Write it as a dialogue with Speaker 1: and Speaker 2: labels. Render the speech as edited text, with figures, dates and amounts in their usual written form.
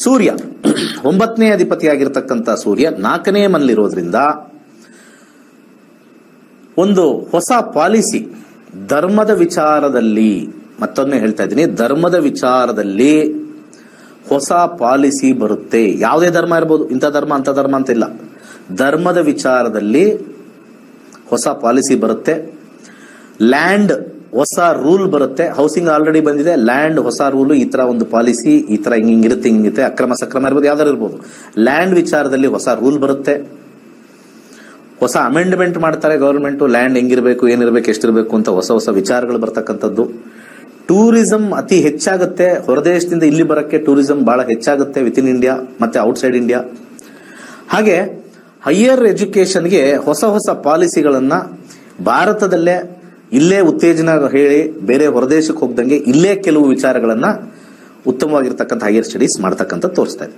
Speaker 1: ಸೂರ್ಯ 9ನೇ ಅಧಿಪತಿಯಾಗಿರ್ತಕ್ಕಂಥ ಸೂರ್ಯ 4ನೇ ಮನೆಯಲ್ಲಿರೋದ್ರಿಂದ ಒಂದು ಹೊಸ ಪಾಲಿಸಿ ಧರ್ಮದ ವಿಚಾರದಲ್ಲಿ, ಮತ್ತೊಮ್ಮೆ ಹೇಳ್ತಾ ಇದ್ದೀನಿ, ಧರ್ಮದ ವಿಚಾರದಲ್ಲಿ ಹೊಸ ಪಾಲಿಸಿ ಬರುತ್ತೆ. ಯಾವುದೇ ಧರ್ಮ ಇರ್ಬೋದು, ಇಂಥ ಧರ್ಮ ಅಂತ ಧರ್ಮ ಅಂತ ಇಲ್ಲ, ಧರ್ಮದ ವಿಚಾರದಲ್ಲಿ ಹೊಸ ಪಾಲಿಸಿ ಬರುತ್ತೆ. ಲ್ಯಾಂಡ್ ಹೊಸ ರೂಲ್ ಬರುತ್ತೆ. ಹೌಸಿಂಗ್ ಆಲ್ರೆಡಿ ಬಂದಿದೆ, ಲ್ಯಾಂಡ್ ಹೊಸ ರೂಲ್, ಈ ತರ ಒಂದು ಪಾಲಿಸಿ, ಈ ತರ ಹಿಂಗಿರುತ್ತೆ, ಅಕ್ರಮ ಸಕ್ರಮ ಇರ್ಬೋದು, ಯಾವ್ದಾರು ಇರ್ಬೋದು. ಲ್ಯಾಂಡ್ ವಿಚಾರದಲ್ಲಿ ಹೊಸ ರೂಲ್ ಬರುತ್ತೆ. ಹೊಸ ಅಮೆಂಡ್ಮೆಂಟ್ ಮಾಡ್ತಾರೆ ಗವರ್ಮೆಂಟ್, ಲ್ಯಾಂಡ್ ಹೆಂಗಿರ್ಬೇಕು, ಏನಿರ್ಬೇಕು, ಎಷ್ಟಿರ್ಬೇಕು ಅಂತ ಹೊಸ ಹೊಸ ವಿಚಾರಗಳು ಬರ್ತಕ್ಕಂಥದ್ದು. ಟೂರಿಸಂ ಅತಿ ಹೆಚ್ಚಾಗುತ್ತೆ. ಹೊರದೇಶದಿಂದ ಇಲ್ಲಿ ಬರಕ್ಕೆ ಟೂರಿಸಂ ಬಹಳ ಹೆಚ್ಚಾಗುತ್ತೆ, ವಿತ್ ಇನ್ ಇಂಡಿಯಾ ಮತ್ತೆ ಔಟ್ಸೈಡ್ ಇಂಡಿಯಾ. ಹಾಗೆ ಹೈಯರ್ ಎಜುಕೇಶನ್ಗೆ ಹೊಸ ಹೊಸ ಪಾಲಿಸಿಗಳನ್ನ ಭಾರತದಲ್ಲೇ ಇಲ್ಲೇ ಉತ್ತೇಜನ ಹೇಳಿ ಬೇರೆ ಹೊರದೇಶಕ್ಕೆ ಹೋಗ್ದಂಗೆ ಇಲ್ಲೇ ಕೆಲವು ವಿಚಾರಗಳನ್ನ ಉತ್ತಮವಾಗಿರ್ತಕ್ಕಂಥ ಹೈಯರ್ ಸ್ಟಡೀಸ್ ಮಾಡ್ತಕ್ಕಂಥ ತೋರಿಸ್ತಾ ಇದೆ.